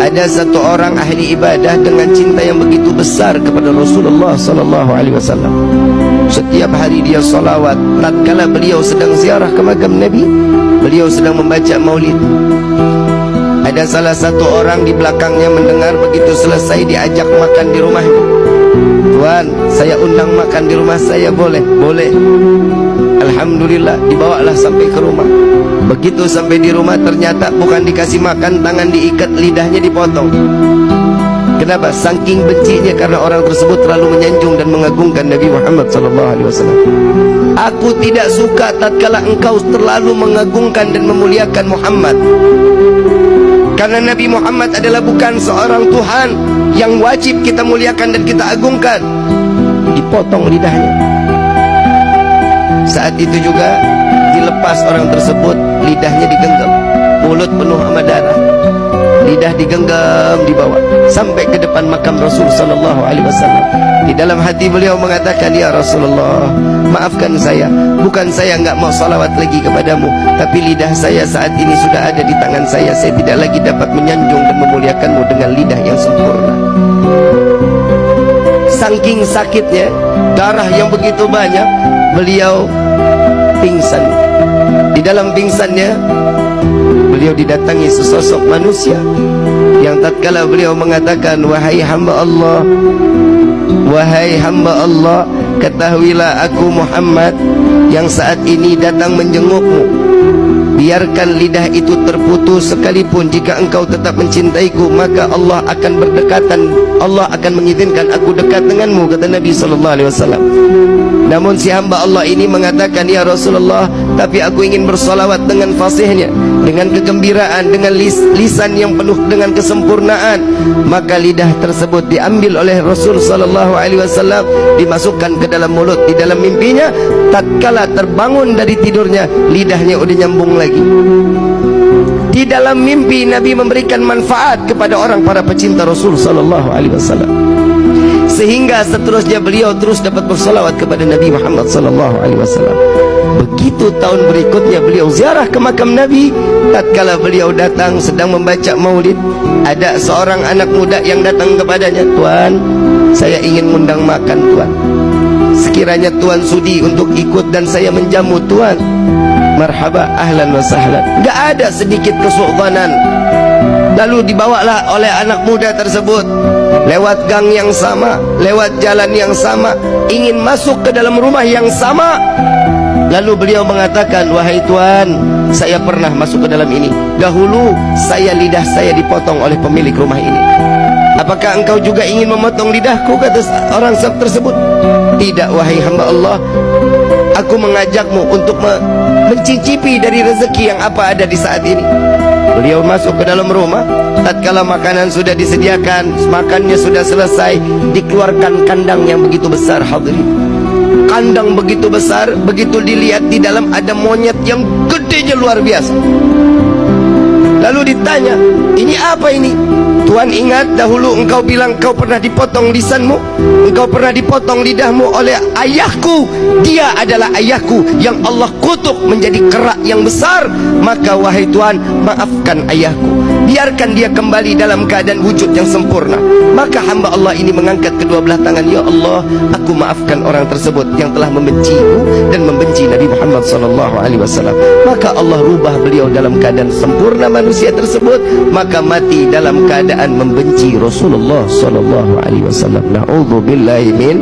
Ada satu orang ahli ibadah dengan cinta yang begitu besar kepada Rasulullah sallallahu alaihi wasallam. Setiap hari dia salawat. Tatkala beliau sedang ziarah ke makam Nabi, beliau sedang membaca maulid. Ada salah satu orang di belakangnya mendengar, begitu selesai diajak makan di rumahnya. Tuan, saya undang makan di rumah saya, boleh? Boleh. Alhamdulillah, dibawalah sampai ke rumah. Begitu sampai di rumah, ternyata bukan dikasih makan, tangan diikat, lidahnya dipotong. Kenapa? Saking bencinya karena orang tersebut terlalu menyanjung dan mengagungkan Nabi Muhammad SAW. Aku tidak suka tatkala engkau terlalu mengagungkan dan memuliakan Muhammad, karena Nabi Muhammad adalah bukan seorang Tuhan yang wajib kita muliakan dan kita agungkan. Dipotong lidahnya. Saat itu juga dilepas orang tersebut, lidahnya digenggam, mulut penuh sama darah, lidah digenggam, dibawa sampai ke depan makam Rasul sallallahu alaihi wasallam. Di dalam hati beliau mengatakan, ya Rasulullah, maafkan saya, bukan saya enggak mau salawat lagi kepadamu, tapi lidah saya saat ini sudah ada di tangan saya tidak lagi dapat menyanjung dan memuliakanmu dengan lidah yang sempurna. Saking sakitnya, darah yang begitu banyak, beliau pingsan. Di dalam pingsannya, beliau didatangi sesosok manusia yang tatkala beliau mengatakan, wahai hamba Allah, wahai hamba Allah, ketahuilah aku Muhammad yang saat ini datang menjengukmu. Biarkan lidah itu terputus, sekalipun jika engkau tetap mencintaiku, maka Allah akan berdekatan, Allah akan mengizinkan aku dekat denganmu, kata Nabi SAW. Namun si hamba Allah ini mengatakan, ya Rasulullah, tapi aku ingin bersolawat dengan fasihnya, dengan kegembiraan, dengan lisan yang penuh dengan kesempurnaan. Maka lidah tersebut diambil oleh Rasul SAW, dimasukkan ke dalam mulut. Di dalam mimpinya, tatkala terbangun dari tidurnya, lidahnya udah nyambung lagi. Di dalam mimpi Nabi memberikan manfaat kepada orang, para pecinta Rasul SAW, sehingga seterusnya beliau terus dapat bersolawat kepada Nabi Muhammad SAW. Begitu tahun berikutnya beliau ziarah ke makam Nabi. Tatkala beliau datang sedang membaca maulid, ada seorang anak muda yang datang kepadanya, Tuan, saya ingin undang makan Tuan. Sekiranya Tuan sudi untuk ikut dan saya menjamu Tuan, marhaba, ahlan wa sahlan. Gak ada sedikit kesultanan. Lalu dibawalah oleh anak muda tersebut lewat gang yang sama, lewat jalan yang sama, ingin masuk ke dalam rumah yang sama. Lalu beliau mengatakan, wahai Tuan, saya pernah masuk ke dalam ini. Dahulu lidah saya dipotong oleh pemilik rumah ini. Apakah engkau juga ingin memotong lidahku, kata orang tersebut. Tidak, wahai hamba Allah, aku mengajakmu untuk mencicipi dari rezeki yang apa ada di saat ini. Beliau masuk ke dalam rumah. Tatkala makanan sudah disediakan, makannya sudah selesai, dikeluarkan kandang yang begitu besar, hadirin. Kandang begitu besar, begitu dilihat di dalam ada monyet yang gedenya luar biasa. Lalu ditanya, ini apa ini? Tuan, ingat dahulu engkau bilang engkau pernah dipotong lisanmu, engkau pernah dipotong lidahmu oleh ayahku. Dia adalah ayahku yang Allah kutuk menjadi kerak yang besar. Maka wahai Tuan, maafkan ayahku, biarkan dia kembali dalam keadaan wujud yang sempurna. Maka hamba Allah ini mengangkat kedua belah tangan, ya Allah, aku maafkan orang tersebut yang telah membenciku dan membenci Nabi Muhammad SAW. Maka Allah rubah beliau dalam keadaan sempurna manusia tersebut, maka mati dalam keadaan membenci Rasulullah SAW. Na'udzubillahi min